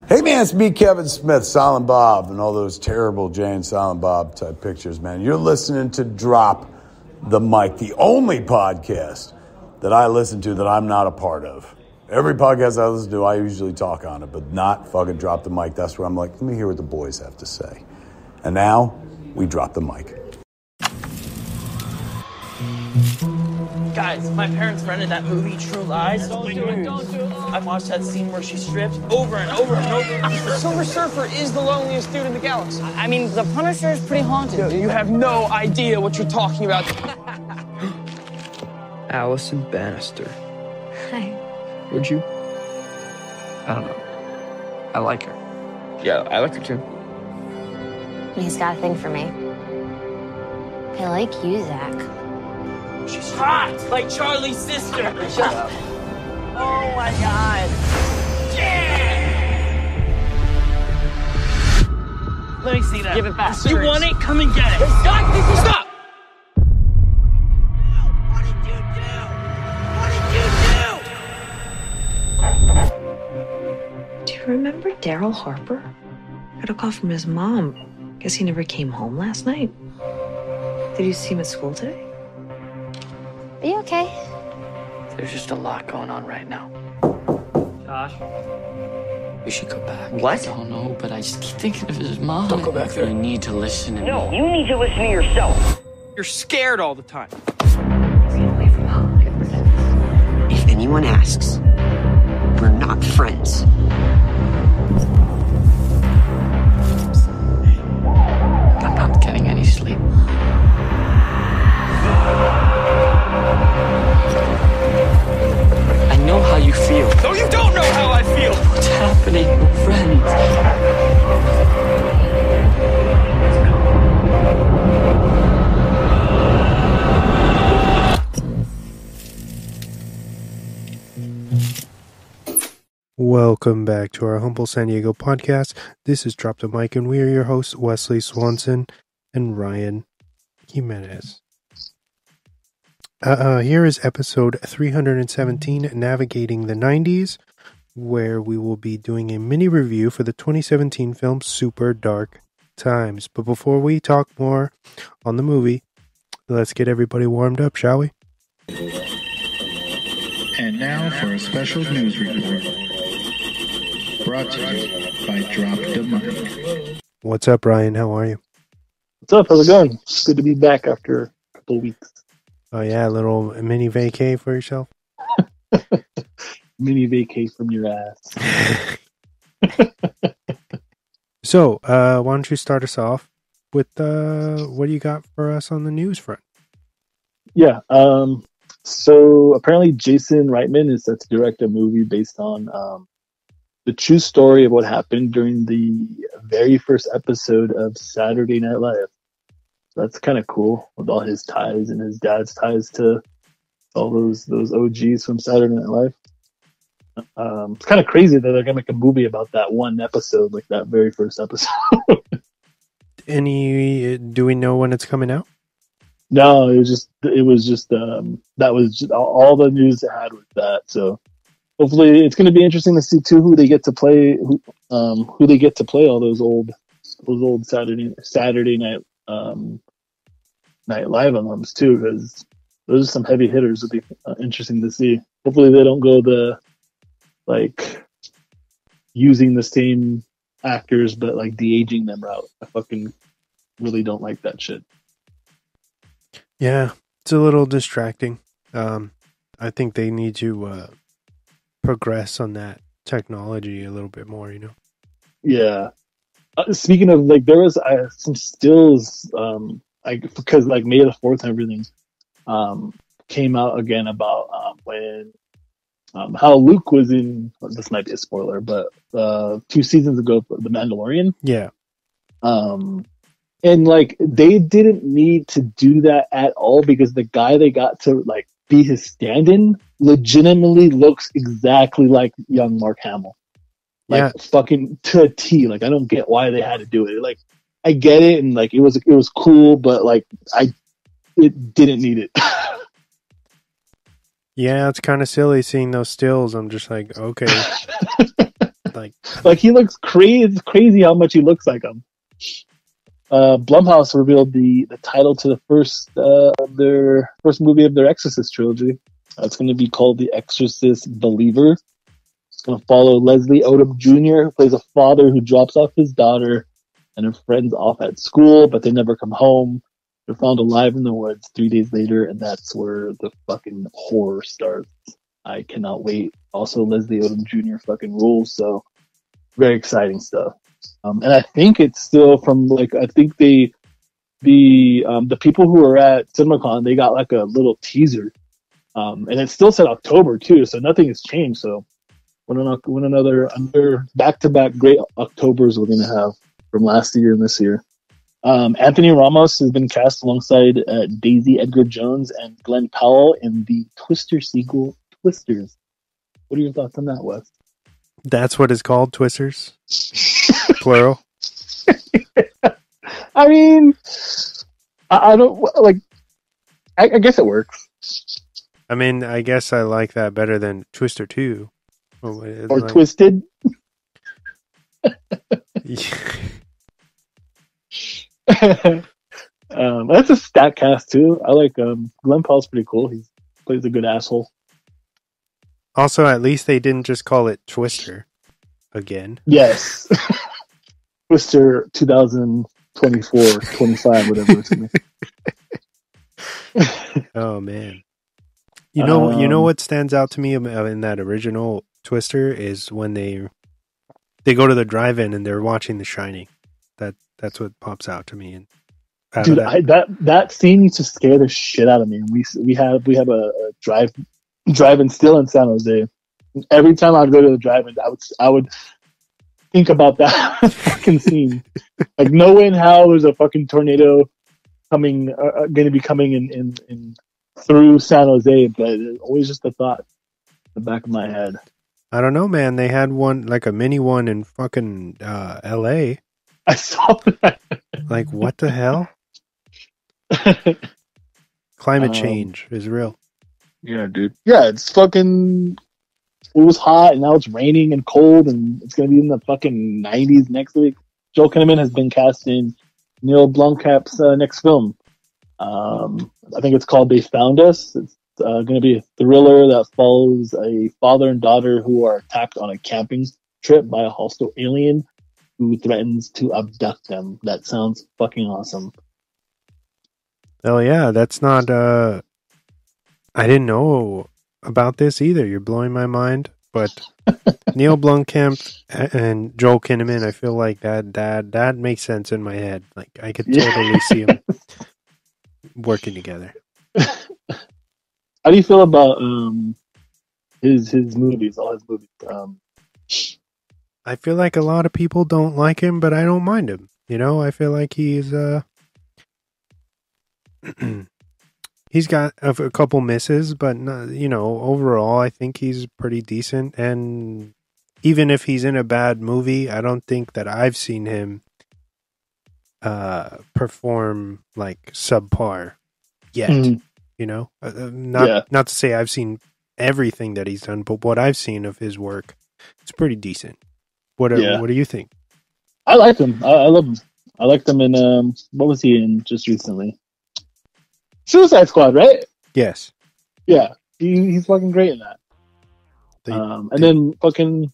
Hey man, it's me, Kevin Smith, Silent Bob, and all those terrible Jay and Silent Bob type pictures, man. You're listening to Drop the Mic, the only podcast that I listen to that I'm not a part of. Every podcast I listen to, I usually talk on it, but not fucking Drop the Mic. That's where I'm like, let me hear what the boys have to say. And now, we drop the mic. Guys, my parents rented that movie, True Lies. Don't do it. I watched that scene where she strips over and over and over. The Silver Surfer is the loneliest dude in the galaxy. I mean, the Punisher is pretty haunted. You have no idea what you're talking about. Allison Bannister. Hi. Would you? I don't know. I like her. Yeah, I like her too. He's got a thing for me. I like you, Zach. She's hot, like Charlie's sister. Shut up. Oh my God. Yeah! Let me see that. Give it back. You want it? Come and get it. Stop! Stop! What did you do? Do you remember Daryl Harper? Got a call from his mom. Guess he never came home last night. Did you see him at school today? Are you okay? There's just a lot going on right now. Josh? We should go back. What? I don't know, but I just keep thinking of his mom. Don't go back there. You need to listen to No, me. you need to listen to yourself. You're scared all the time. Get away from home. If anyone asks, we're not friends. I'm not getting any sleep. I know how you feel. No, you don't know how I feel. What's happening? We're friends. Welcome back to our humble San Diego podcast. This is Drop the Mic, and we are your hosts, Wesley Swanson and Ryan Jimenez. Here is episode 317, Navigating the 90s, where we will be doing a mini review for the 2017 film Super Dark Times. But before we talk more on the movie, let's get everybody warmed up, shall we? And now for a special news report. Brought to you by Drop the Mic. What's up, Ryan? How are you? What's up? How's it going? It's good to be back after a couple of weeks. Oh yeah, a little mini vacay for yourself? Mini vacay from your ass. So, why don't you start us off with what do you got for us on the news front? Yeah. So apparently Jason Reitman is set to direct a movie based on the true story of what happened during the very first episode of Saturday Night Live. So that's kind of cool, with all his ties and his dad's ties to all those OGs from Saturday Night Live. It's kind of crazy that they're gonna make a movie about that one episode, like that very first episode. Do we know when it's coming out? No, it was just that was just all the news it had with that. So hopefully it's going to be interesting to see too who they get to play, who they get to play all those old Saturday night night live alums too, because those are some heavy hitters. It'll be interesting to see. Hopefully they don't go the like using the same actors but like de-aging them route. I fucking really don't like that shit. Yeah, it's a little distracting. I think they need to progress on that technology a little bit more, you know? Yeah. Speaking of, like, there was some stills, because, like, May the 4th and everything came out again about when how Luke was in, well, this might be a spoiler, but 2 seasons ago, The Mandalorian. Yeah. And like they didn't need to do that at all because the guy they got to like be his stand-in legitimately looks exactly like young Mark Hamill. Like fucking to a T. Like I don't get why they had to do it. Like I get it and like it was cool, but like it didn't need it. Yeah, it's kind of silly seeing those stills. I'm just like, okay. Like he looks crazy. It's crazy how much he looks like him. Blumhouse revealed the title to the first their first movie of their Exorcist trilogy. It's going to be called The Exorcist Believer. It's going to follow Leslie Odom Jr., who plays a father who drops off his daughter and her friends off at school, but they never come home. They're found alive in the woods 3 days later, and that's where the fucking horror starts. I cannot wait. Also, Leslie Odom Jr. fucking rules, so very exciting stuff. And I think it's still from I think the people who were at CinemaCon, they got like a little teaser, and it still said October too, so nothing has changed. So when another back-to-back great Octobers we're gonna have from last year and this year. Anthony Ramos has been cast alongside Daisy Edgar Jones and Glenn Powell in the Twister sequel, Twisters. What are your thoughts on that, Wes? That's what it's called, Twisters? Plural? I mean, I don't, I guess it works. I mean, I guess I like that better than Twister 2. Or Twisted. That's a stat cast too. I like Glenn Powell's pretty cool. He plays a good asshole. Also, at least they didn't just call it Twister again. Yes. Twister 2024, 25, whatever it's going to be. Oh, man. You know what stands out to me in that original Twister is when they go to the drive-in and they're watching The Shining. That's what pops out to me. And dude, that scene used to scare the shit out of me. We have a drive-in still in San Jose. Every time I'd go to the drive-in, I would think about that fucking scene, like knowing how there's a fucking tornado going to be coming in through San Jose, but it's always just a thought in the back of my head. I don't know, man. They had one, like a mini one in fucking L.A. I saw that. Like, what the hell? Climate change is real. Yeah, dude. Yeah, it's fucking... It was hot, and now it's raining and cold, and it's going to be in the fucking 90s next week. Joel Kinnaman has been cast in Neil Blomkamp's next film. I think it's called They Found Us. It's going to be a thriller that follows a father and daughter who are attacked on a camping trip by a hostile alien who threatens to abduct them. That sounds fucking awesome. Oh, yeah, that's not... I didn't know about this either. You're blowing my mind. But Neil Blomkamp and Joel Kinnaman, I feel like that makes sense in my head. Like, I could totally see them working together. How do you feel about his movies, all his movies? I feel like a lot of people don't like him, but I don't mind him. You know, I feel like he's he's got a couple misses, but overall, I think he's pretty decent. And even if he's in a bad movie, I don't think that I've seen him perform like subpar yet. Mm. You know, not to say I've seen everything that he's done, but what I've seen of his work, it's pretty decent. What do you think? I like him. I love him. I liked him in what was he in just recently? Suicide Squad, right? Yes. Yeah, he's fucking great in that. And then fucking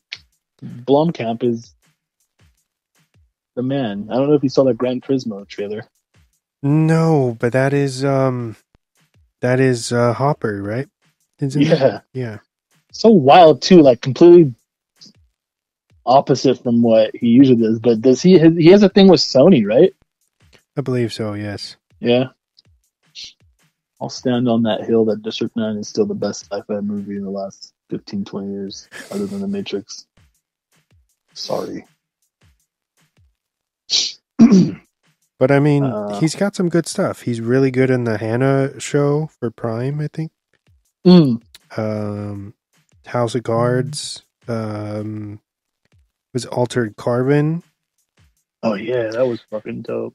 Blomkamp is the man. I don't know if you saw the Gran Turismo trailer. No, but that is Hopper, right? Yeah. So wild too, like completely opposite from what he usually does. But does he has a thing with Sony, right? I believe so. Yes. Yeah. I'll stand on that hill that District 9 is still the best sci-fi movie in the last 15, 20 years, other than The Matrix. Sorry. But I mean, he's got some good stuff. He's really good in the Hannah show for Prime, I think. House of Cards. Was Altered Carbon. Oh yeah, that was fucking dope.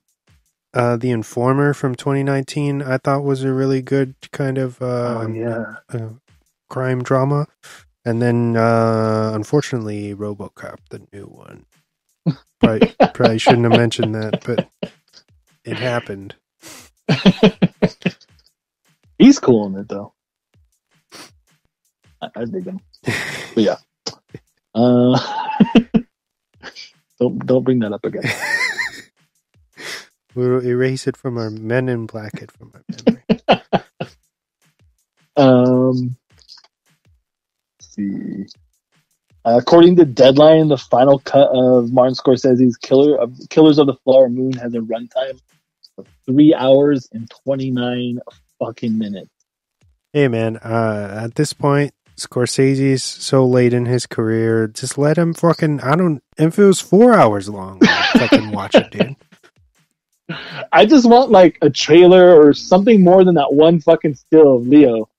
The Informer from 2019, I thought was a really good kind of crime drama. And then, unfortunately, RoboCop, the new one. Probably shouldn't have mentioned that, but it happened. He's cool in it, though. I dig him. But yeah. Don't bring that up again. We'll erase it from our Men in Black it from our memory. Let's see. According to Deadline, the final cut of Martin Scorsese's Killers of the Flower Moon has a runtime of 3 hours and 29 fucking minutes. Hey man, at this point, Scorsese's so late in his career, just let him fucking, if it was 4 hours long, I'd fucking watch it, dude. I just want like a trailer or something more than that one fucking still of Leo.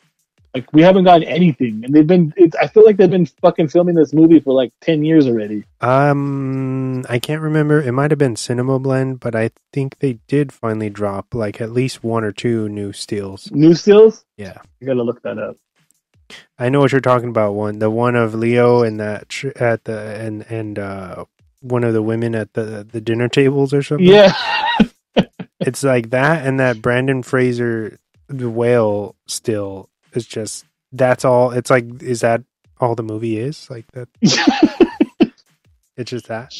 Like, we haven't gotten anything, and I feel like they've been fucking filming this movie for like 10 years already. I can't remember. It might have been Cinema Blend, but I think they did finally drop like at least 1 or 2 new stills. New stills? Yeah. You gotta look that up. I know what you're talking about. The one of Leo and that one of the women at the dinner tables or something. Yeah. It's like that, and that Brandon Fraser, the whale still. It's just, that's all. It's like, is that all the movie is? Like that? It's just that.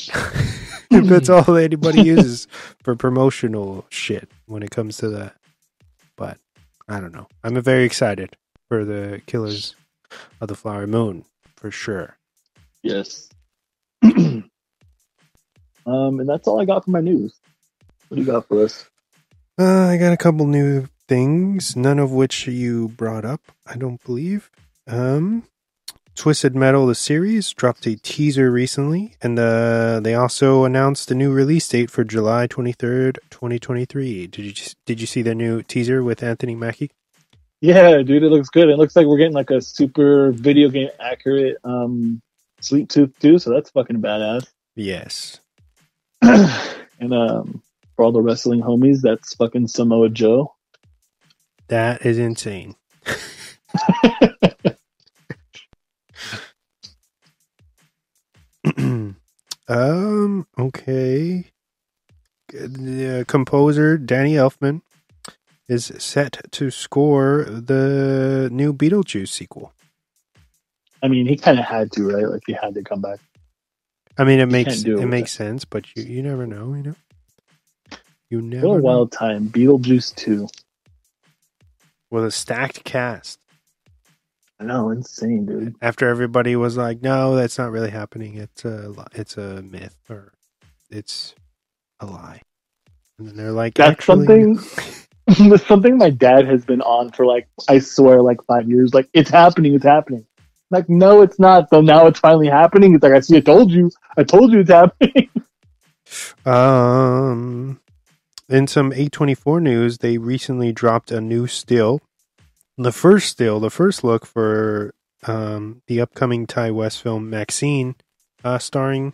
That's all anybody uses for promotional shit when it comes to that. But I don't know. I'm very excited for the Killers of the Flower Moon for sure. Yes. And that's all I got for my news. What do you got for us? I got a couple new things, none of which you brought up, I don't believe. Twisted Metal, the series, dropped a teaser recently, and they also announced a new release date for July 23rd, 2023. Did you see the new teaser with Anthony Mackie? Yeah, dude, it looks good. It looks like we're getting like a super video game accurate Sweet Tooth too, so that's fucking badass. Yes. And for all the wrestling homies, that's fucking Samoa Joe. That is insane. Okay. The composer Danny Elfman is set to score the new Beetlejuice sequel. I mean, he kind of had to, right? Like, he had to come back. I mean, it makes sense, but you never know, you know? You never What a know. wild time. Beetlejuice 2. With a stacked cast. I know, insane, dude. After everybody was like, no, that's not really happening. It's a myth, or it's a lie. And then they're like, that's something my dad has been on for like, I swear, like 5 years. Like, it's happening. Like, no, it's not. So now it's finally happening. It's like, I see, I told you it's happening. In some A24 news, they recently dropped a new still. The first look for the upcoming Ty West film Maxine, starring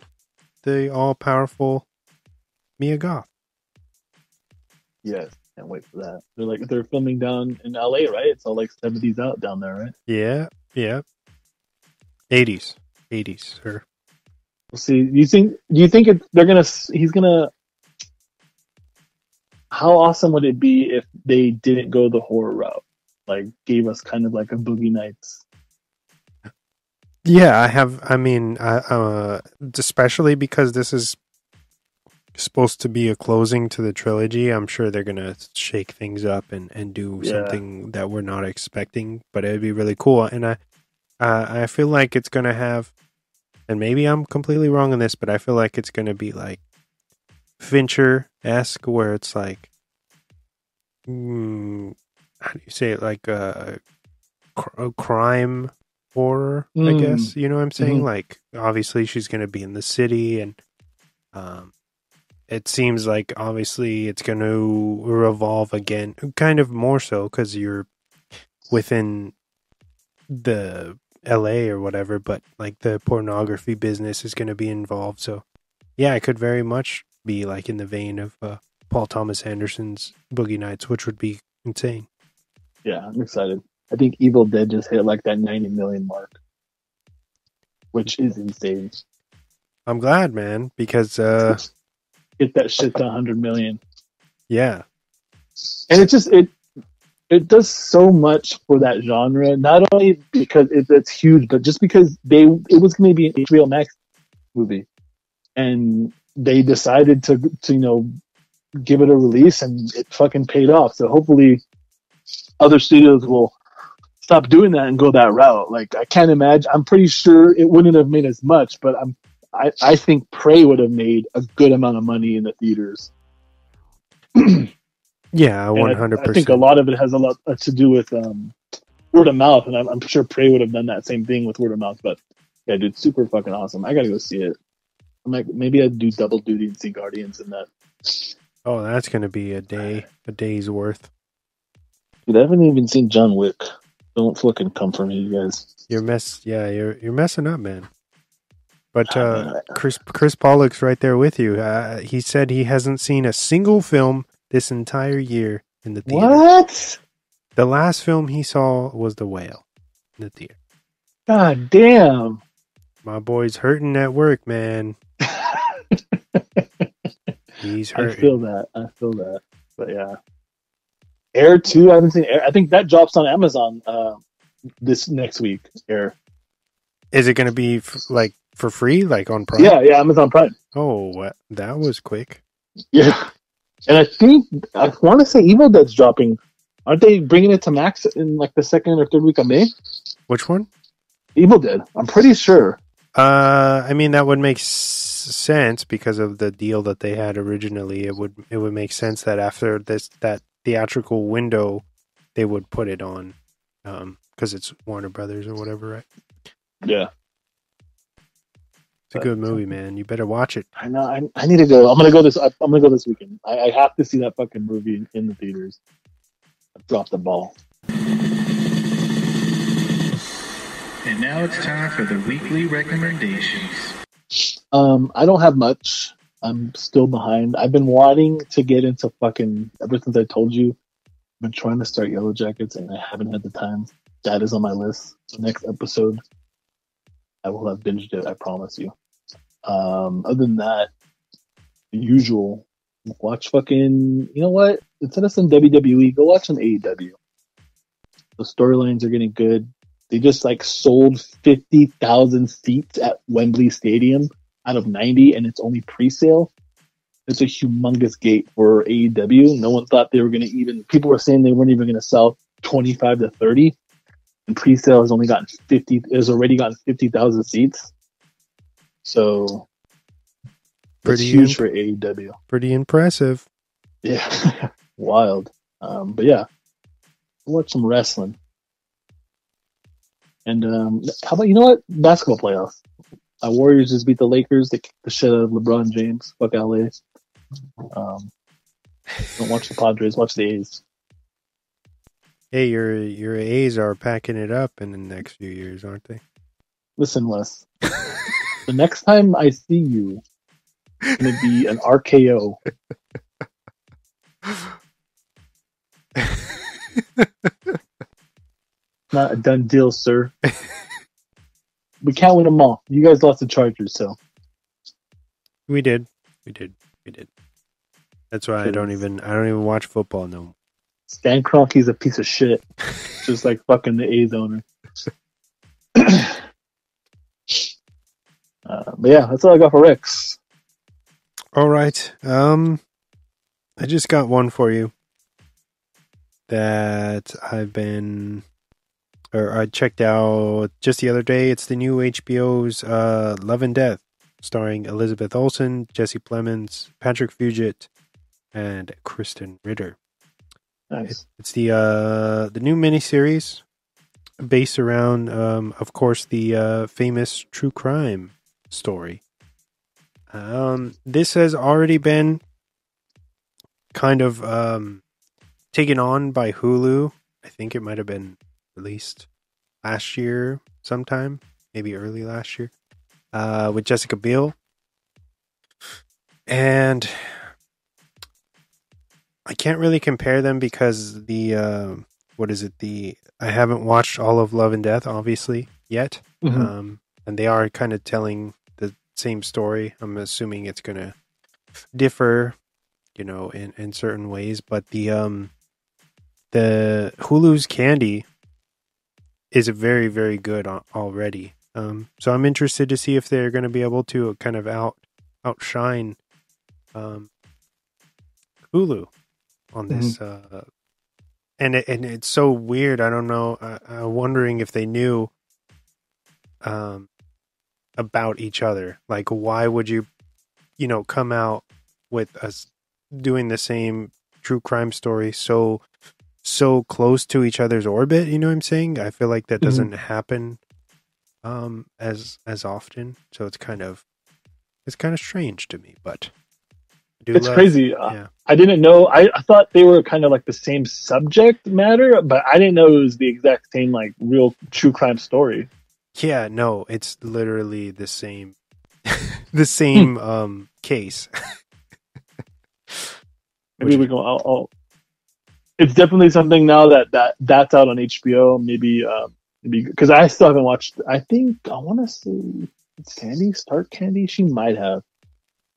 the all-powerful Mia Goth. Yes, can't wait for that. They're filming down in LA, right? It's all like 70s out down there, right? Yeah. 80s, sir. We'll see. Do you think he's gonna? How awesome would it be if they didn't go the horror route? Like, gave us kind of like a Boogie Nights. Yeah, especially because this is supposed to be a closing to the trilogy. I'm sure they're gonna shake things up and do something that we're not expecting, but it'd be really cool. And I feel like it's gonna have, and maybe I'm completely wrong on this, but I feel like it's gonna be like Fincher-esque, where it's like, how do you say it? Like a crime horror, I guess. You know what I'm saying? Mm-hmm. Like, obviously she's going to be in the city, and it seems like obviously it's going to revolve again, kind of more so because you're within the LA or whatever, but like the pornography business is going to be involved. So yeah, it could very much be like in the vein of Paul Thomas Anderson's Boogie Nights, which would be insane. Yeah, I'm excited. I think Evil Dead just hit like that 90 million mark. which is insane. I'm glad, man, because get that shit to 100 million. Yeah, and it does so much for that genre. Not only because it's huge, but just because it was going to be an HBO Max movie, and they decided to give it a release, and it fucking paid off. So hopefully, other studios will stop doing that and go that route. Like, I can't imagine. I'm pretty sure it wouldn't have made as much, but I think Prey would have made a good amount of money in the theaters. Yeah, 100%. I think a lot of it has a lot to do with word of mouth, and I'm sure Prey would have done that same thing with word of mouth. But yeah, dude, super fucking awesome. I gotta go see it. I'm like, maybe I'd do double duty and see Guardians in that. Oh, that's gonna be a day's worth. Dude, I haven't even seen John Wick. Don't fucking come for me, you guys. You're messing up, man. But Chris Pollock's right there with you. He said he hasn't seen a single film this entire year in the theater. What? The last film he saw was The Whale in the theater. God damn. My boy's hurting at work, man. He's hurting. I feel that. But yeah. Air 2, I haven't seen Air. I think that drops on Amazon this next week, Air. Is it going to be for free, like on Prime? Yeah, Amazon Prime. Oh, that was quick. Yeah. And I want to say Evil Dead's dropping. Aren't they bringing it to Max in like the second or third week of May? Which one? Evil Dead. I'm pretty sure. I mean, that would make sense because of the deal that they had originally. It would make sense that after that theatrical window, they would put it on because it's Warner Brothers or whatever, right? Yeah. It's a good movie, man. You better watch it. I know. I need to go. I'm gonna go this weekend. I have to see that fucking movie in the theaters. I dropped the ball. And now it's time for the weekly recommendations. I don't have much. I'm still behind. I've been wanting to get into fucking ever since I told you. I've been trying to start Yellow Jackets and I haven't had the time. That is on my list. The next episode, I will have binged it. I promise you. Other than that, the usual. Watch fucking. You know what? Instead of some WWE, go watch some AEW. The storylines are getting good. They just sold 50,000 seats at Wembley Stadium out of 90, and it's only pre-sale. It's a humongous gate for AEW. No one thought they were going to even. People were saying they weren't even going to sell 25 to 30, and pre-sale has only gotten 50. Has already gotten 50,000 seats. So it's huge for AEW. Pretty impressive. Yeah, wild. But yeah, watch some wrestling. And how about, you know what? Basketball playoffs. Warriors just beat the Lakers. They kicked the shit out of LeBron James. Fuck LA. Don't watch the Padres. Watch the A's. Hey, your A's are packing it up in the next few years, aren't they? Listen, Wes. The next time I see you, it's going to be an RKO. Not a done deal, sir. We can't win them all. You guys lost the Chargers, so. We did. That's why I don't even watch football no more. Stan Kroenke's a piece of shit. Just like fucking the A's owner. But yeah, that's all I got for Rex. All right. I just got one for you that I checked out just the other day. It's the new HBO's Love and Death, starring Elizabeth Olsen, Jesse Plemons, Patrick Fugit, and Kristen Ritter. Nice. It's the new miniseries based around, of course, the famous true crime story. This has already been kind of taken on by Hulu. I think it might have been released last year sometime, maybe early last year, with Jessica Biel. And I can't really compare them because I haven't watched all of Love and Death, obviously, yet. Mm-hmm. and they are kind of telling the same story. I'm assuming it's going to differ, in certain ways, but the Hulu's Candy is very, very good already. So I'm interested to see if they're going to be able to kind of outshine Hulu on this. And it's so weird. I don't know. I'm wondering if they knew about each other. Like, why would you, come out with us doing the same true crime story so close to each other's orbit? You know what I'm saying? I feel like that doesn't happen as often. So it's kind of strange to me, but it's crazy. Yeah. I didn't know. I thought they were kind of like the same subject matter, but I didn't know it was the exact same like real true crime story. Yeah, no, it's literally the same the same case. Maybe we can. It's definitely something now that's out on HBO. Maybe because I still haven't watched. I think I want to say it's Candy, Start Candy. She might have,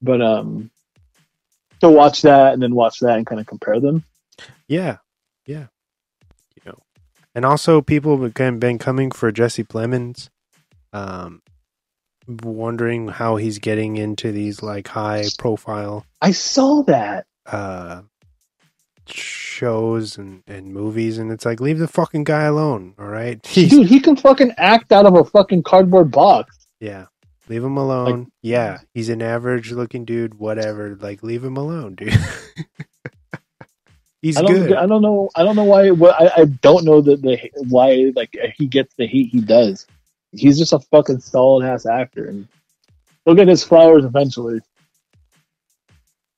but to watch that and then watch that and kind of compare them. Yeah. And also people have been coming for Jesse Plemons, wondering how he's getting into these like high profile. I saw that shows and movies, and it's like, leave the fucking guy alone, all right? Dude, he can fucking act out of a fucking cardboard box. Yeah. Leave him alone. Like, he's an average looking dude, whatever. Like, leave him alone, dude. He's good. I don't know why. I don't know why like he gets the hate he does. He's just a fucking solid ass actor, and he'll get his flowers eventually.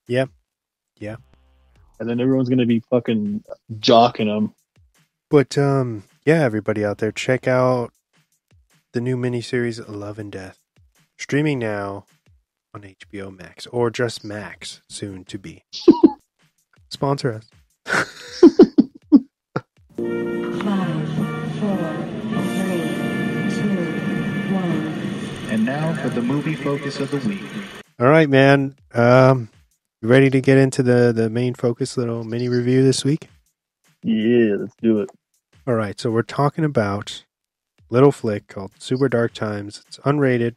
Yeah. And then everyone's gonna be fucking jocking him. But everybody out there, check out the new miniseries Love and Death, streaming now on HBO Max, or just Max, soon to be. Sponsor us. 5, 4, 3, 2, 1. And now for the movie focus of the week. All right, man. You ready to get into the main focus little mini review this week? Yeah, let's do it. All right, so we're talking about a little flick called Super Dark Times. It's unrated.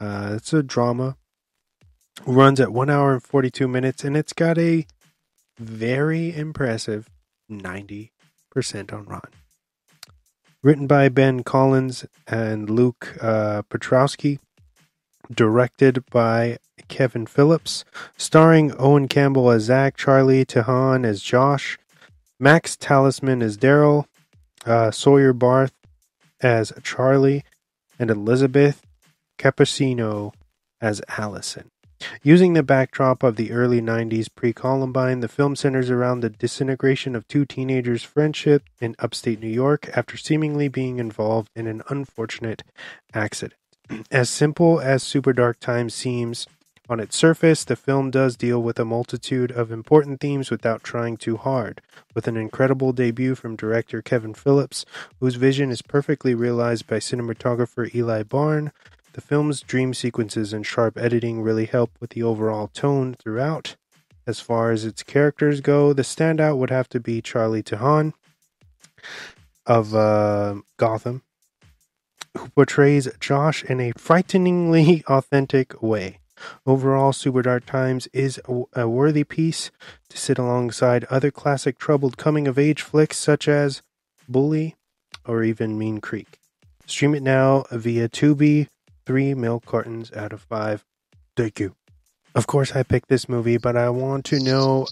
It's a drama. Runs at 1 hour and 42 minutes, and it's got a very impressive 90% on Rotten. Written by Ben Collins and Luke Petrowski. Directed by Kevin Phillips. Starring Owen Campbell as Zach, Charlie Tahan as Josh, Max Talisman as Daryl, Sawyer Barth as Charlie, and Elizabeth Cappuccino as Allison. Using the backdrop of the early 90s pre-Columbine, the film centers around the disintegration of two teenagers' friendship in upstate New York after seemingly being involved in an unfortunate accident. As simple as Super Dark Times seems on its surface, the film does deal with a multitude of important themes without trying too hard. With an incredible debut from director Kevin Phillips, whose vision is perfectly realized by cinematographer Eli Barn, the film's dream sequences and sharp editing really help with the overall tone throughout. As far as its characters go, the standout would have to be Charlie Tahan of Gotham, who portrays Josh in a frighteningly authentic way. Overall, Super Dark Times is a worthy piece to sit alongside other classic troubled coming-of-age flicks such as Bully or even Mean Creek. Stream it now via Tubi. 3 milk cartons out of 5. Thank you. Of course, I picked this movie, but I want to know,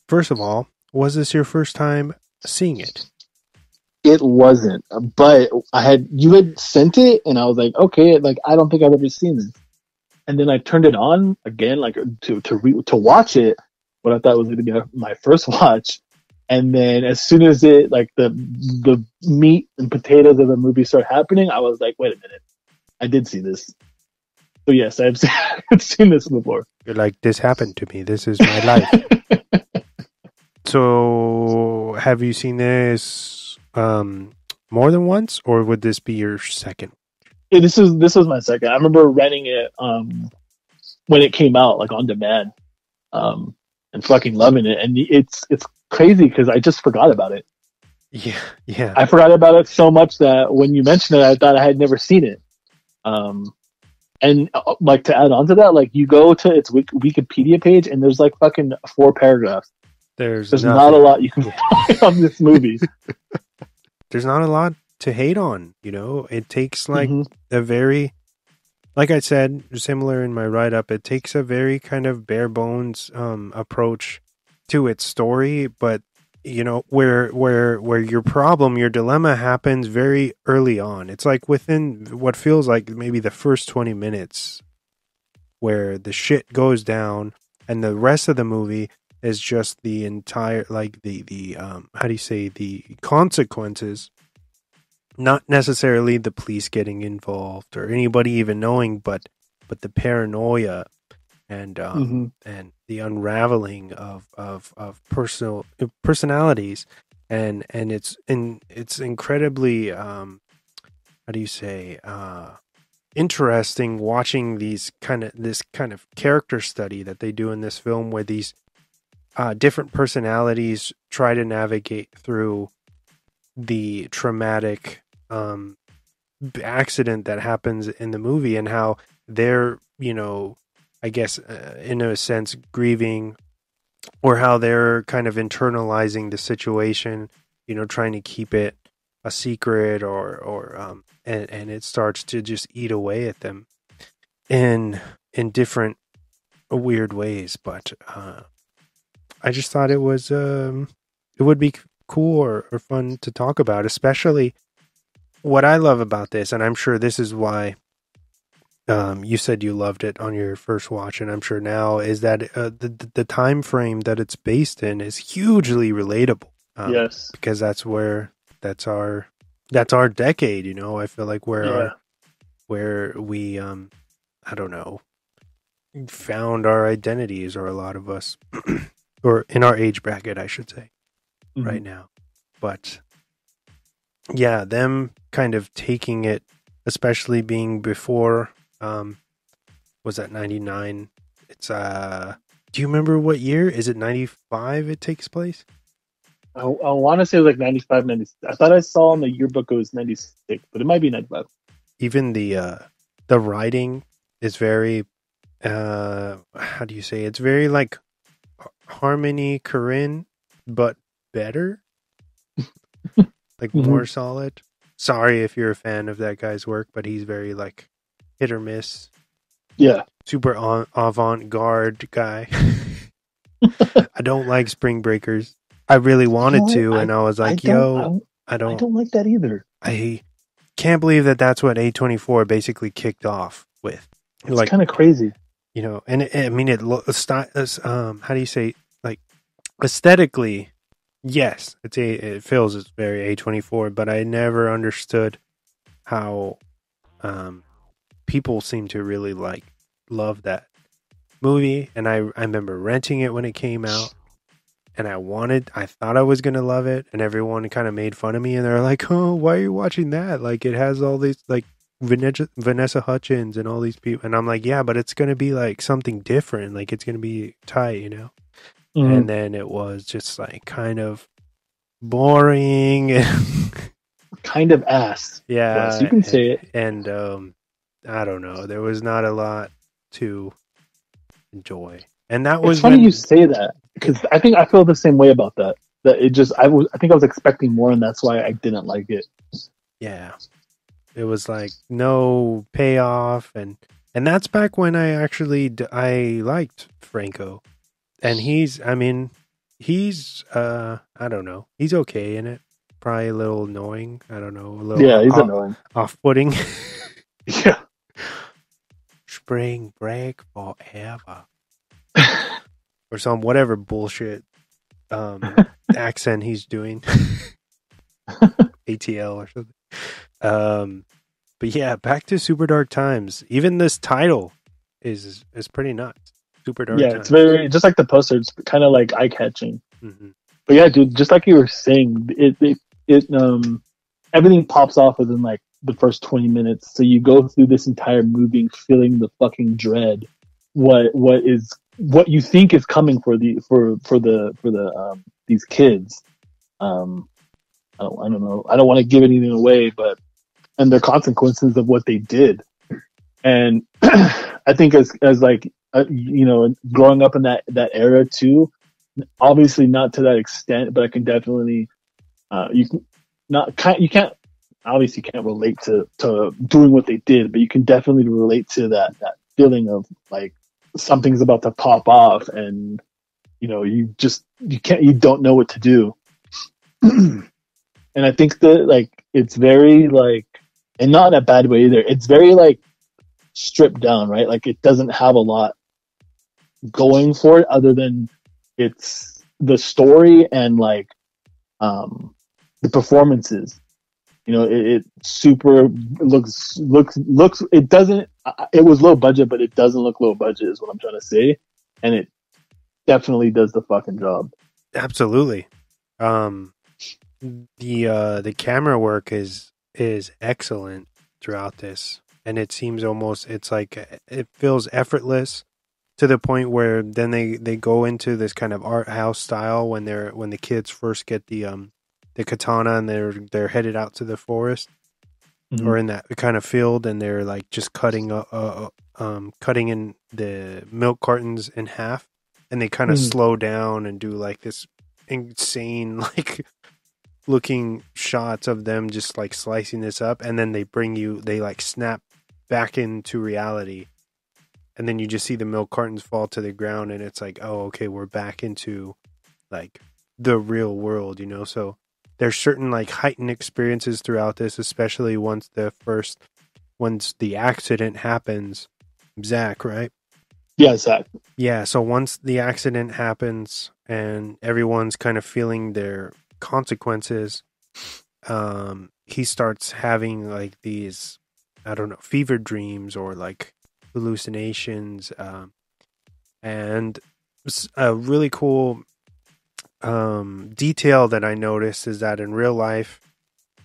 first of all, was this your first time seeing it? It wasn't, but you had sent it, and I was like, okay, like I don't think I've ever seen this. And then I turned it on again, like to watch it. What I thought was going to be my first watch, and then as soon as it like the meat and potatoes of the movie started happening, I was like, wait a minute, I did see this. So yes, I've seen this before. You're like, this happened to me. This is my life. So, have you seen this more than once, or would this be your second? this was my second. I remember renting it when it came out, like on demand, and fucking loving it. And it's crazy because I just forgot about it. Yeah. I forgot about it so much that when you mentioned it, I thought I had never seen it. And like to add on to that, like you go to its Wikipedia page and there's like fucking 4 paragraphs. There's not a lot you can find on this movie. There's not a lot to hate on, you know. It takes like a very, like I said, similar in my write-up, it takes a very kind of bare bones approach to its story, but you know, where your dilemma happens very early on. It's like within what feels like maybe the first 20 minutes where the shit goes down, and the rest of the movie is just the entire, like the how do you say, the consequences, not necessarily the police getting involved or anybody even knowing, but the paranoia and the unraveling of personalities, and it's incredibly how do you say, interesting watching this kind of character study that they do in this film, where these different personalities try to navigate through the traumatic accident that happens in the movie, and how they're, you know, I guess in a sense grieving, or how they're kind of internalizing the situation, you know, trying to keep it a secret, or and it starts to just eat away at them in different weird ways. But I just thought it was it would be cool or fun to talk about, especially what I love about this, and I'm sure this is why you said you loved it on your first watch, and I'm sure now, is that the time frame that it's based in is hugely relatable. Yes, because that's our decade. You know, I feel like where we I don't know, found our identities, or a lot of us, or in our age bracket, I should say, right now. But yeah, them kind of taking it, especially being before. Was that 99? It's do you remember what year? Is it 95 it takes place? I want to say it was like 95, 96. I thought I saw in the yearbook it was 96, but it might be 95. Even the writing is very how do you say, it's very like Harmony Korine, but better. Like more solid. Sorry if you're a fan of that guy's work, but he's very like hit or miss. Yeah. Super avant-garde guy. I don't like Spring Breakers. I really wanted to, and I was like, I don't like that either. I can't believe that that's what A24 basically kicked off with. It's like, kind of crazy. You know, and I mean, how do you say, like, aesthetically, yes, it feels it's very A24, but I never understood how people seem to really love that movie. And I remember renting it when it came out, and I thought I was gonna love it, and everyone kind of made fun of me, and they're like, "Oh, why are you watching that? Like, it has all these like Vanessa Hudgens and all these people," and I'm like, "Yeah, but it's gonna be like something different. Like, it's gonna be tight, you know." And then it was just like kind of boring, kind of ass. Yeah, yes, you can say it. And I don't know. There was not a lot to enjoy, and that was funny you say that, because I think I feel the same way about that. That it just I think I was expecting more, and that's why I didn't like it. Yeah, it was like no payoff, and that's back when I liked Franco, and he's I don't know, he's okay in it. Probably a little annoying. I don't know, a little he's annoying, off-putting. Yeah. Spring break forever. Or some whatever bullshit accent he's doing. ATL or something. But yeah, back to Super Dark Times. Even this title is pretty nuts. Super Dark Times. Yeah, it's very, just like the poster, it's kind of like eye-catching. Mm-hmm. But yeah, dude, just like you were saying, it everything pops off within like the first 20 minutes. So you go through this entire movie feeling the fucking dread. What you think is coming for these kids. I don't know. I don't want to give anything away, and the consequences of what they did. And I think as growing up in that era too, obviously not to that extent, but I can definitely, you can't relate to doing what they did, but you can definitely relate to that feeling of like something's about to pop off, and you don't know what to do. And I think that like it's very like, and not in a bad way either. It's very like stripped down, right? Like it doesn't have a lot going for it other than it's the story and like the performances. It super looks it doesn't, it was low budget, but it doesn't look low budget is what I'm trying to say, and it definitely does the fucking job. Absolutely. The camera work is excellent throughout this, and it seems almost, it's like it feels effortless to the point where then they go into this kind of art house style when the kids first get the katana and they're headed out to the forest, mm-hmm. or in that kind of field, and they're like just cutting in the milk cartons in half, and they kind of slow down and do like this insane like looking shots of them just like slicing this up, and then they like snap back into reality, and then you just see the milk cartons fall to the ground, and it's like, oh, okay, we're back into like the real world, so there's certain like heightened experiences throughout this, especially once the accident happens. Zach, right? Yeah, Zach. Yeah, so once the accident happens and everyone's kind of feeling their consequences, he starts having like these, I don't know, fever dreams or like hallucinations, and a really cool detail that I noticed is that in real life,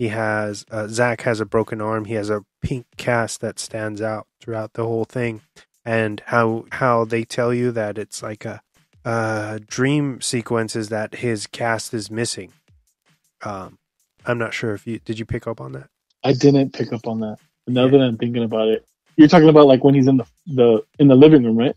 Zach has a broken arm. He has a pink cast that stands out throughout the whole thing, and how they tell you that it's like a dream sequences that his cast is missing. I'm not sure if did you pick up on that? I didn't pick up on that. Now that I'm thinking about it, you're talking about like when he's in the living room, right?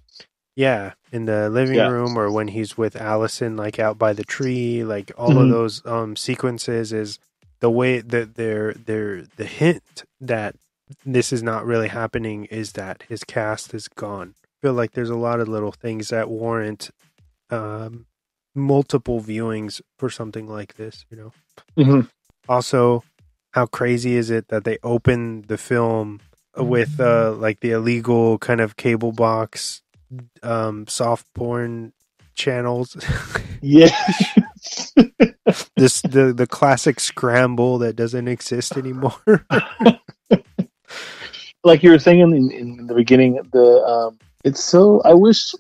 Yeah, in the living room, or when he's with Allison, like out by the tree, like all of those sequences is the way that the hint that this is not really happening is that his cast is gone. I feel like there's a lot of little things that warrant multiple viewings for something like this, Mm-hmm. Also, how crazy is it that they open the film with like the illegal kind of cable box soft porn channels? Yeah. the classic scramble that doesn't exist anymore. Like you were saying in the beginning, it's so, I wish,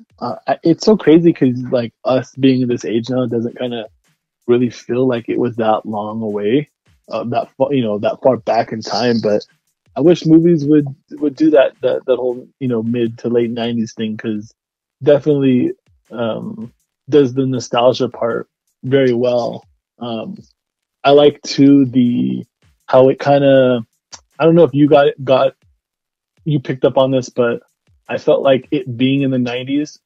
it's so crazy because like us being in this age now, it doesn't kind of really feel like it was that long away, that far back in time. But I wish movies would do that whole mid to late 90s thing, because definitely does the nostalgia part very well. I like too how it kind of, I don't know if you you picked up on this, but I felt like it being in the 90s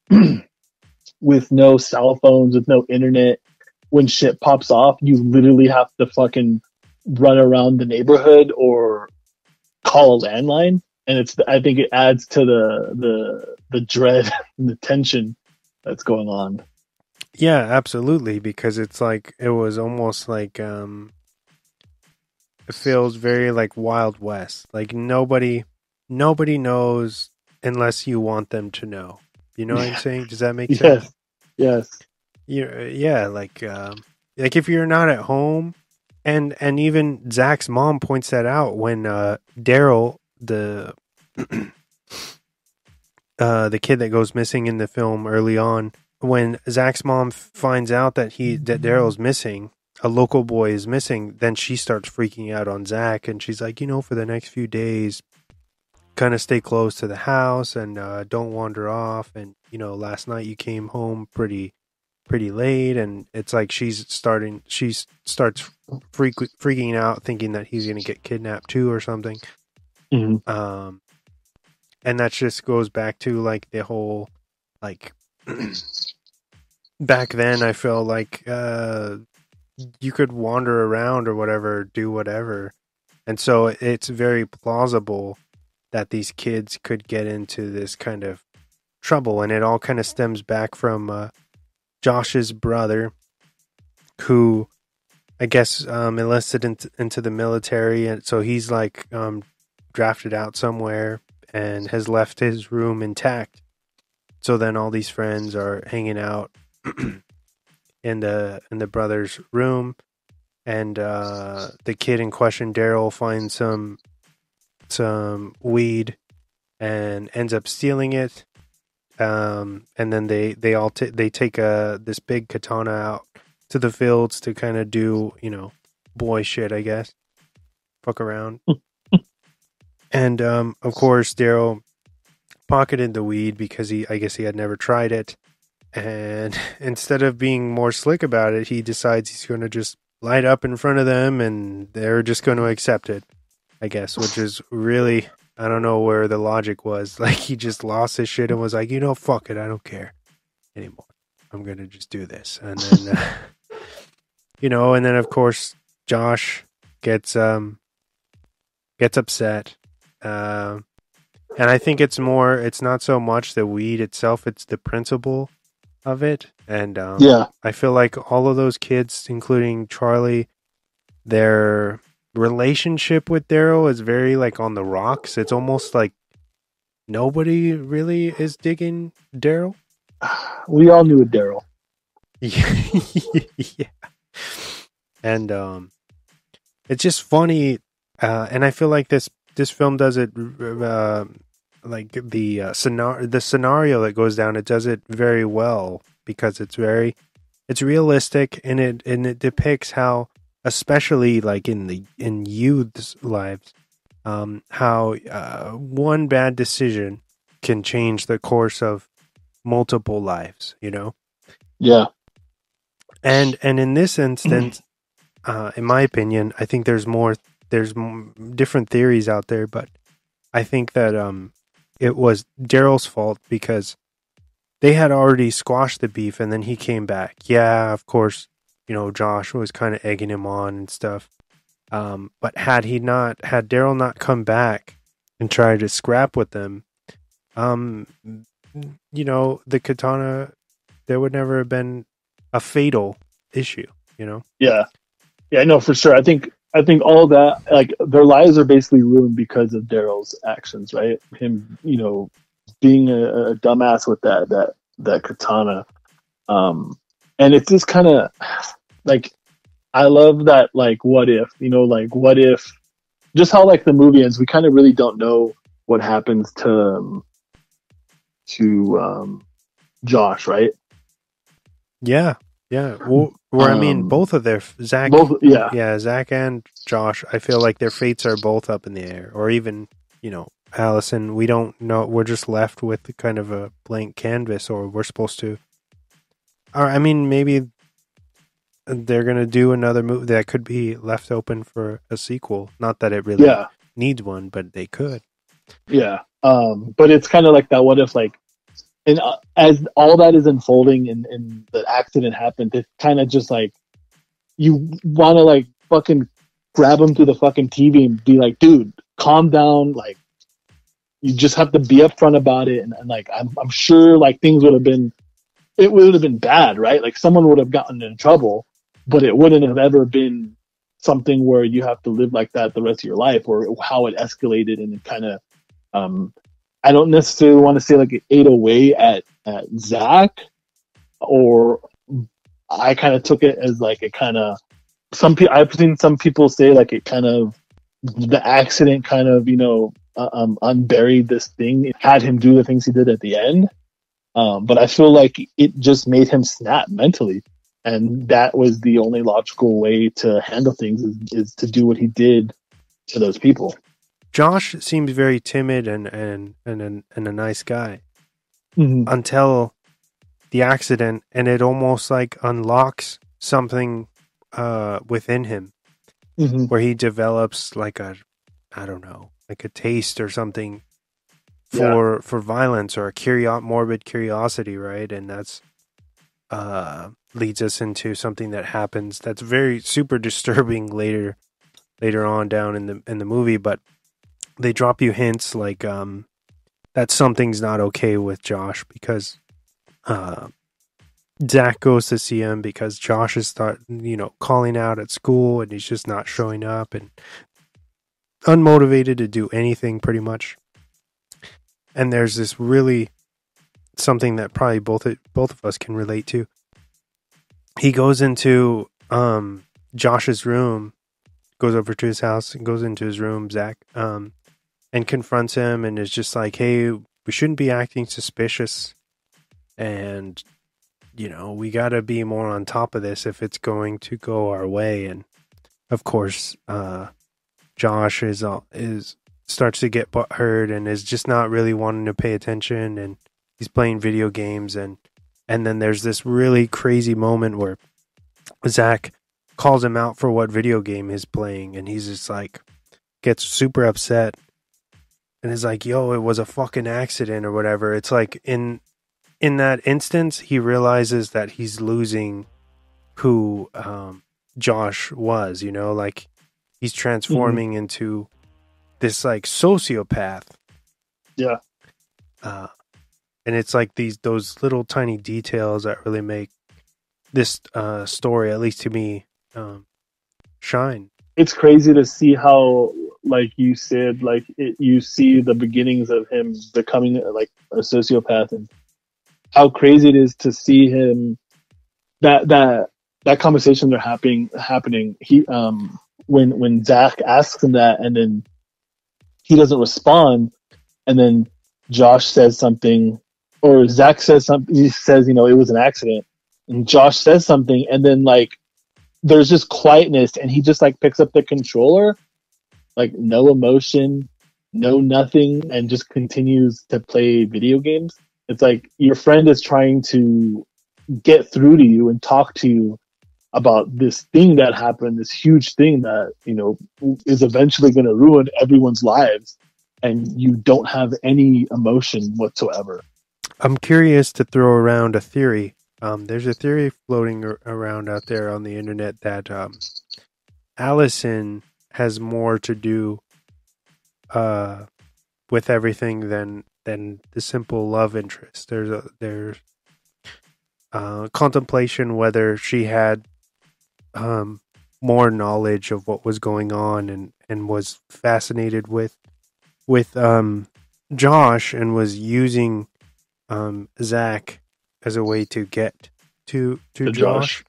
with no cell phones, with no internet, when shit pops off, you literally have to fucking run around the neighborhood or call a landline. And I think it adds to the dread and the tension that's going on. Yeah, absolutely. Because it's like, it was almost like, it feels very like Wild West. Like nobody knows unless you want them to know. You know what I'm saying? Does that make sense? Yes. Yeah. Like if you're not at home, and even Zach's mom points that out when Daryl, the kid that goes missing in the film early on, when Zach's mom finds out that Daryl's missing, a local boy is missing, then she starts freaking out on Zach, and she's like, for the next few days, kind of stay close to the house and don't wander off. And last night you came home pretty late, and it's like she starts freaking out, thinking that he's gonna get kidnapped too or something. Mm-hmm. And that just goes back to like the whole like back then I feel like you could wander around or whatever, do whatever, and so it's very plausible that these kids could get into this kind of trouble, and it all kind of stems back from Josh's brother, who I guess enlisted into the military, and so he's like drafted out somewhere and has left his room intact. So then all these friends are hanging out in the brother's room, and the kid in question, Daryl, finds some weed and ends up stealing it. And then they take this big katana out to the fields to kind of do, boy shit, I guess. Fuck around. And, of course, Daryl pocketed the weed because I guess he had never tried it. And instead of being more slick about it, he decides he's going to just light up in front of them and they're just going to accept it, I guess, which is really, I don't know where the logic was. Like, he just lost his shit and was like, fuck it, I don't care anymore. I'm going to just do this. And then, and then, of course, Josh gets upset. And I think it's not so much the weed itself, it's the principle of it. And I feel like all of those kids, including Charlie, their relationship with Daryl is very like on the rocks. It's almost like nobody really is digging Daryl. We all knew Daryl. Yeah. And it's just funny, and I feel like this film does it like the scenario that goes down, it does it very well because it's realistic, and it depicts how, especially like in youth's lives, how one bad decision can change the course of multiple lives, Yeah. And in this instance, in my opinion, I think there's different theories out there, but I think that it was Daryl's fault because they had already squashed the beef, and then he came back. Yeah, of course, Josh was kind of egging him on and stuff. But had Daryl not come back and tried to scrap with them, the katana, there would never have been a fatal issue, Yeah, no, for sure. I think all that, like, their lives are basically ruined because of Daryl's actions, right? Him, being a dumbass with that katana. And it's just kind of like, I love that, like, what if, just how, like, the movie ends, we kind of really don't know what happens to Josh, right? Yeah. I mean, both of their Zach and Josh, I feel like their fates are both up in the air, or even, Allison, we don't know. We're just left with kind of a blank canvas, or we're supposed to, or I mean, maybe they're going to do another movie that could be left open for a sequel. Not that it really needs one, but they could. Yeah. But it's kind of like that, what if, like, and as all that is unfolding and the accident happened, it's kind of just like, you want to, like, fucking grab him through the fucking TV and be like, dude, calm down. Like, you just have to be upfront about it. And like, I'm sure, like, things would have been bad, right? Like, someone would have gotten in trouble, but it wouldn't have ever been something where you have to live like that the rest of your life, or how it escalated. And it kind of, I don't necessarily want to say like it ate away at Zach, or I kind of took it as like it kind of, I've seen some people say like it kind of, the accident kind of, unburied this thing. It had him do the things he did at the end. But I feel like it just made him snap mentally. And that was the only logical way to handle things is to do what he did to those people. Josh seems very timid and a nice guy until the accident, and it almost like unlocks something within him where he develops like a taste or something for violence or a morbid curiosity, right? And that's leads us into something that happens that's very super disturbing later on down in the movie, but they drop you hints like that something's not okay with Josh because Zach goes to see him because Josh is calling out at school and he's just not showing up and unmotivated to do anything pretty much. And there's this really something that probably both of us can relate to. He goes into Josh's room, goes over to his house and goes into his room, Zach, and confronts him and is just like, hey, we shouldn't be acting suspicious. And, we got to be more on top of this if it's going to go our way. And of course, Josh starts to get hurt and is just not really wanting to pay attention. And he's playing video games. And then there's this really crazy moment where Zach calls him out for what video game he's playing. And he's just like, gets super upset. And is like, yo, it was a fucking accident or whatever. It's like in that instance, he realizes that he's losing who Josh was, like he's transforming into this like sociopath. Yeah. And it's like those little tiny details that really make this story, at least to me, shine. It's crazy to see how, like you said, you see the beginnings of him becoming like a sociopath, and how crazy it is to see him that conversation they're happening. He when Zach asks him that, and then he doesn't respond, and then Josh says something, or Zach says something. He says, it was an accident, and Josh says something, and then like there's just quietness, and he just like picks up the controller, like no emotion, no nothing, and just continues to play video games. It's like your friend is trying to get through to you and talk to you about this thing that happened, this huge thing that, is eventually going to ruin everyone's lives, and you don't have any emotion whatsoever. I'm curious to throw around a theory. There's a theory floating around out there on the internet that Allison has more to do with everything than the simple love interest. There's contemplation whether she had more knowledge of what was going on and was fascinated with Josh and was using Zach as a way to get to Josh.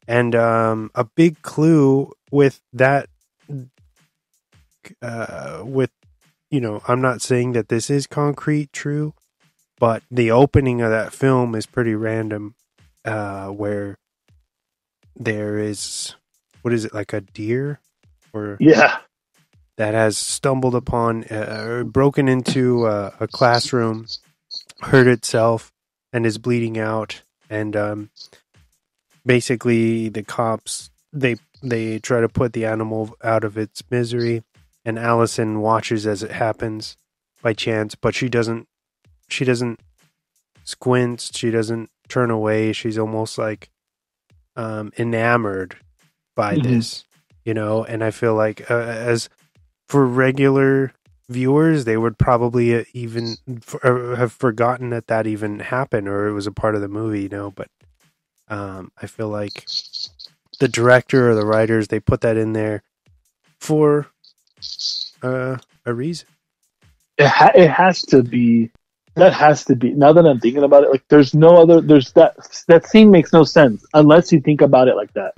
And a big clue with that, I'm not saying that this is concrete true, but the opening of that film is pretty random, where there is, what is it, like a deer? That has stumbled upon, broken into a classroom, hurt itself, and is bleeding out. And basically the cops, they try to put the animal out of its misery, and Allison watches as it happens by chance, but she doesn't squint, she doesn't turn away. She's almost like enamored by this, and I feel like as for regular viewers, they would probably even have forgotten that even happened, or it was a part of the movie, but I feel like the director or the writers, they put that in there for a reason. It has to be. That has to be. Now that I'm thinking about it, like there's no other. There's that scene makes no sense unless you think about it like that.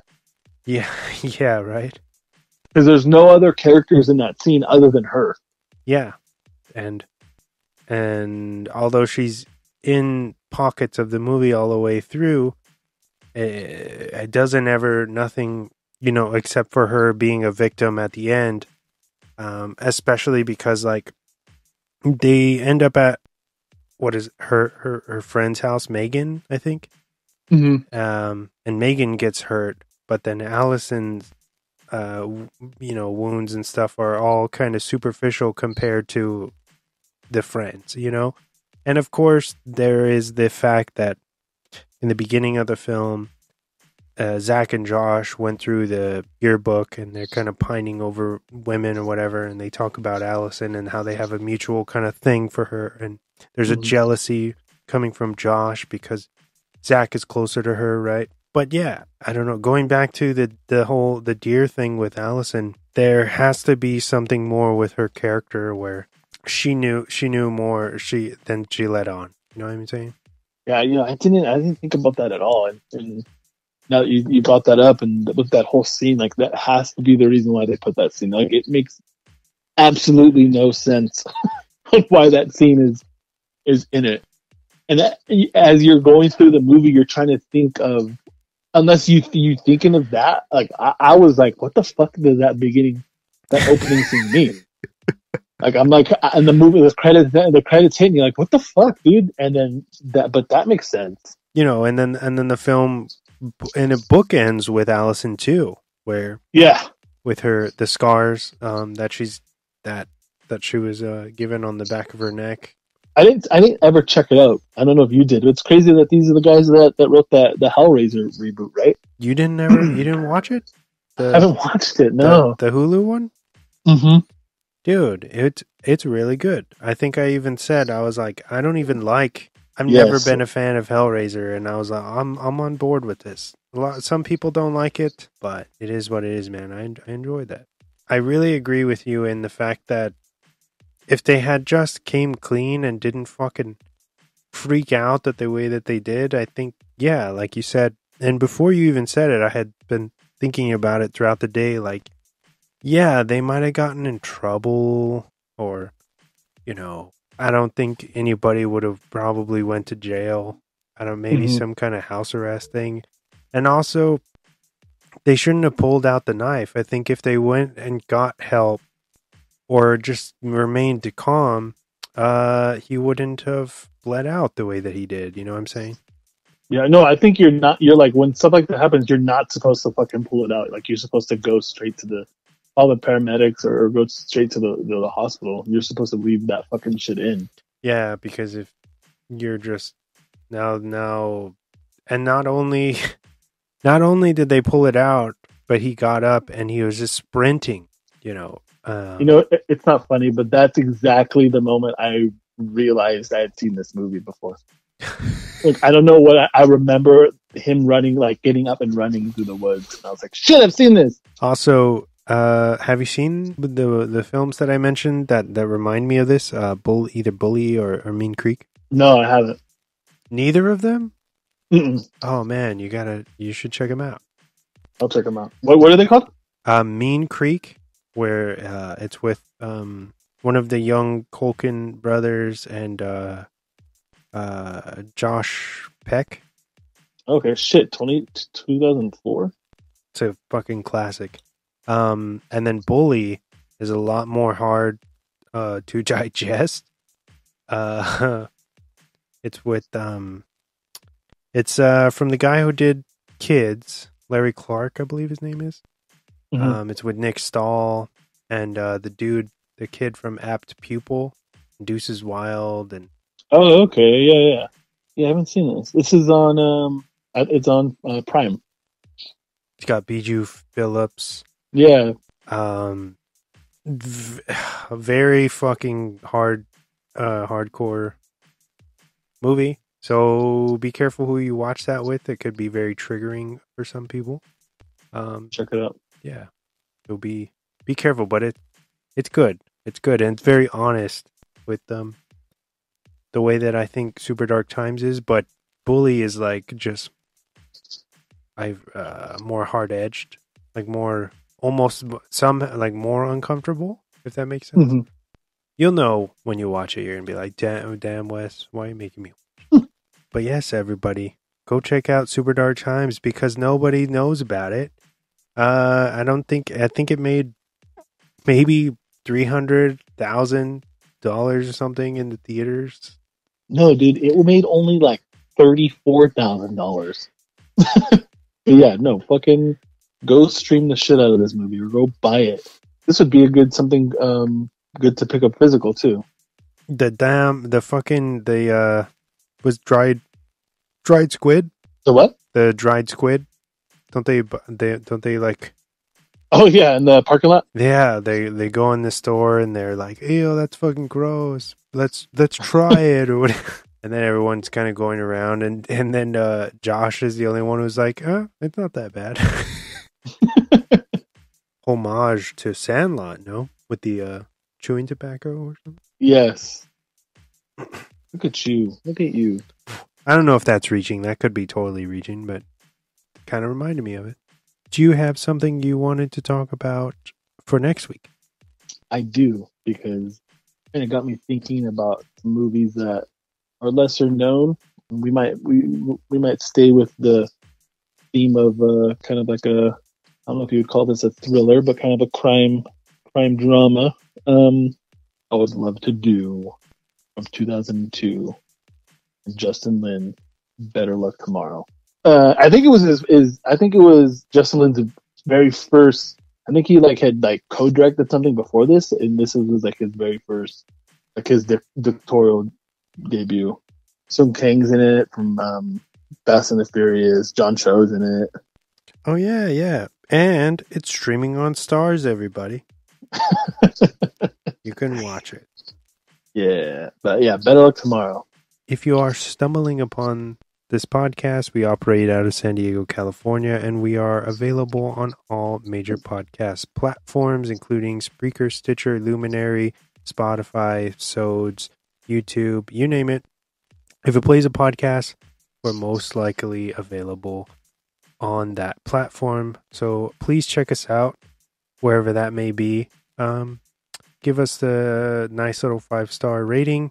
Yeah, right. Because there's no other characters in that scene other than her. Yeah, and although she's in pockets of the movie all the way through, it doesn't ever, nothing, except for her being a victim at the end. Especially because like they end up at what is her friend's house, Megan, I think. And Megan gets hurt, but then Allison's wounds and stuff are all kind of superficial compared to the friends, And of course, there is the fact that in the beginning of the film, Zach and Josh went through the yearbook and they're kind of pining over women or whatever, and they talk about Allison and how they have a mutual kind of thing for her, and there's a jealousy coming from Josh because Zach is closer to her, right? But yeah, I don't know. Going back to the deer thing with Allison, there has to be something more with her character where she knew more than she let on. You know what I'm saying? Yeah, I didn't think about that at all. And now that you brought that up, and with that whole scene, like that has to be the reason why they put that scene. Like it makes absolutely no sense of why that scene is in it. And that, as you're going through the movie, you're trying to think of, unless you thinking of that, like I was like, what the fuck does that opening scene mean? Like I'm like, and the movie, the credits hit, and you're like, what the fuck, dude? And then that makes sense, And then the film, and it bookends with Allison too, where with the scars that she was given on the back of her neck. I didn't ever check it out. I don't know if you did. It's crazy that these are the guys that wrote the Hellraiser reboot, right? You didn't watch it? I haven't watched it. No, the Hulu one. Mm-hmm. Dude, it's really good. I think I even said, I was like, I've never been a fan of Hellraiser, and I was like, I'm on board with this. Some people don't like it, but it is what it is, man. I enjoyed that. I really agree with you in the fact that if they had just came clean and didn't fucking freak out the way that they did, I think, yeah, like you said, and before you even said it, I had been thinking about it throughout the day, like, yeah, they might have gotten in trouble, or, I don't think anybody would have probably went to jail. Maybe some kind of house arrest thing. And also, they shouldn't have pulled out the knife. I think if they went and got help, or just remained calm, he wouldn't have bled out the way that he did. You know what I'm saying? Yeah, no, I think you're like, when stuff like that happens, you're not supposed to fucking pull it out. Like, you're supposed to go straight to all the paramedics, or go straight to the hospital. You're supposed to leave that fucking shit in. Yeah, because if you're just now, and not only did they pull it out, but he got up and he was just sprinting, It's not funny, but that's exactly the moment I realized I had seen this movie before. Like, I don't know what I remember him running, like getting up and running through the woods, and I was like, "Shit, I've seen this." Also, have you seen the films that I mentioned that remind me of this? Either Bully or Mean Creek? No, I haven't. Neither of them? Mm-mm. Oh man, you should check them out. I'll check them out. What are they called? Mean Creek, where it's with one of the young Culkin brothers and Josh Peck. Okay, shit, 2004? It's a fucking classic. And then Bully is a lot more hard to digest. It's with it's from the guy who did Kids, Larry Clark, I believe his name is. Mm-hmm. It's with Nick Stahl and the kid from Apt Pupil, Deuces Wild, and oh, okay, yeah. I haven't seen this. This is on it's on Prime. It's got Bijou Phillips. Yeah. Very fucking hardcore movie. So be careful who you watch that with. It could be very triggering for some people. Check it out. Yeah. So be careful, but it's good. It's good, and it's very honest with the way that I think Super Dark Times is, but Bully is like just more hard edged, like more almost some like more uncomfortable, if that makes sense. Mm-hmm. You'll know when you watch it, you're gonna be like, damn Wes, why are you making me watch? But yes, everybody, go check out Super Dark Times because nobody knows about it. I think it made maybe $300,000 or something in the theaters. No, dude, it made only like $34,000. Yeah, no, fucking go stream the shit out of this movie or go buy it. This would be a good something good to pick up physical too. Was dried squid? The what? The dried squid. Don't they like? Oh yeah, in the parking lot. Yeah, they go in the store and they're like, "Ew, that's fucking gross. Let's try it or whatever." And then everyone's kind of going around, and then Josh is the only one who's like, it's not that bad. Homage to Sandlot, no? With the chewing tobacco or something? Yes. Look at you. Look at you. I don't know if that's reaching. That could be totally reaching, but kind of reminded me of it. Do you have something you wanted to talk about for next week? I do, because it kind of got me thinking about some movies that are lesser known. We might stay with the theme of kind of like a, I don't know if you would call this a thriller, but kind of a crime drama. I would love to do from 2002, Justin Lin, Better Luck Tomorrow. I think it was Justin Lin's very first. I think he had co-directed something before this, and this was his very first, his directorial debut. Sung Kang's in it from Fast and the Furious. John Cho's in it. Oh yeah, and it's streaming on Stars. Everybody, you can watch it. Yeah, but yeah, Better Luck Tomorrow. If you are stumbling upon this podcast, we operate out of San Diego, California, and we are available on all major podcast platforms, including Spreaker, Stitcher, Luminary, Spotify, Sods, YouTube, you name it. If it plays a podcast, we're most likely available on that platform. So please check us out wherever that may be. Give us the nice little 5-star rating,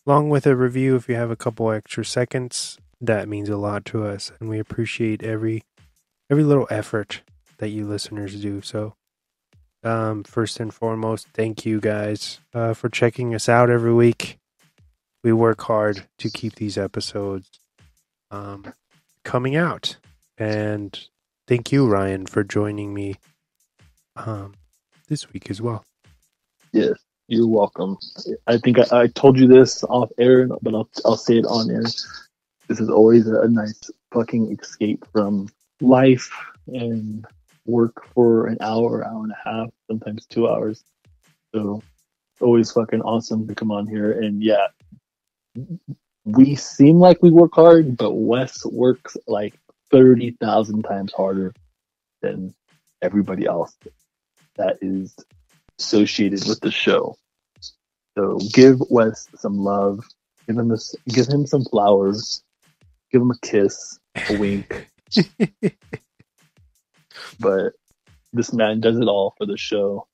along with a review if you have a couple extra seconds. That means a lot to us, and we appreciate every little effort that you listeners do. So, first and foremost, thank you guys for checking us out every week. We work hard to keep these episodes coming out, and thank you, Ryan, for joining me this week as well. Yes, you're welcome. I think I told you this off air, but I'll say it on air. This is always a nice fucking escape from life and work for an hour and a half, sometimes 2 hours. So always fucking awesome to come on here. And yeah, we seem like we work hard, but Wes works 30,000 times harder than everybody else that is associated with the show. So give Wes some love. Give him some flowers. Give him a kiss, a wink. But this man does it all for the show.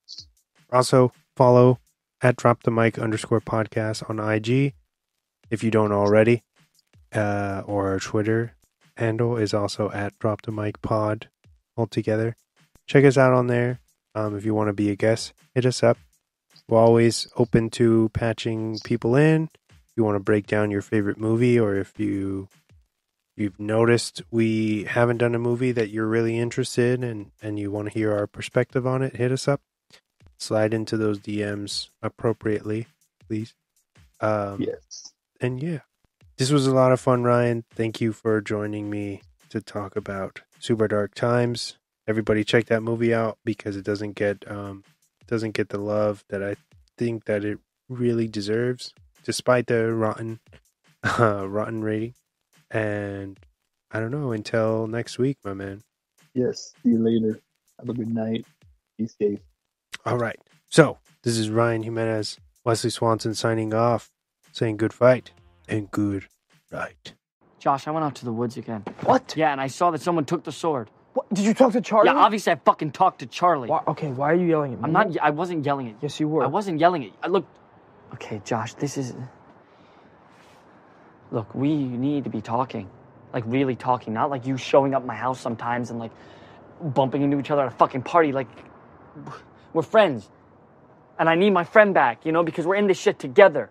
Also, follow at @dropthemic_podcast on IG if you don't already. Or our Twitter handle is also @dropthemicpod altogether. Check us out on there. If you want to be a guest, hit us up. We're always open to patching people in. If you want to break down your favorite movie, or if you've noticed we haven't done a movie that you're really interested in and you want to hear our perspective on it, hit us up. Slide into those DMs appropriately, please. Yes. And yeah, this was a lot of fun, Ryan. Thank you for joining me to talk about Super Dark Times. Everybody check that movie out because it doesn't get the love that I think that it really deserves, despite the rotten rating. And I don't know, until next week, my man. Yes, see you later. Have a good night. Be safe. All right. So, this is Ryan Jimenez, Wesley Swanson signing off, saying good fight and good night. Josh, I went out to the woods again. What? Yeah, and I saw that someone took the sword. What? Did you talk to Charlie? Yeah, obviously I fucking talked to Charlie. Why are you yelling at me? I wasn't yelling at you. Yes, you were. I wasn't yelling at you. Look. Okay, Josh, this is... Look, we need to be talking. like really talking, not like you showing up at my house sometimes and like bumping into each other at a fucking party. Like, we're friends. And I need my friend back, you know, because we're in this shit together.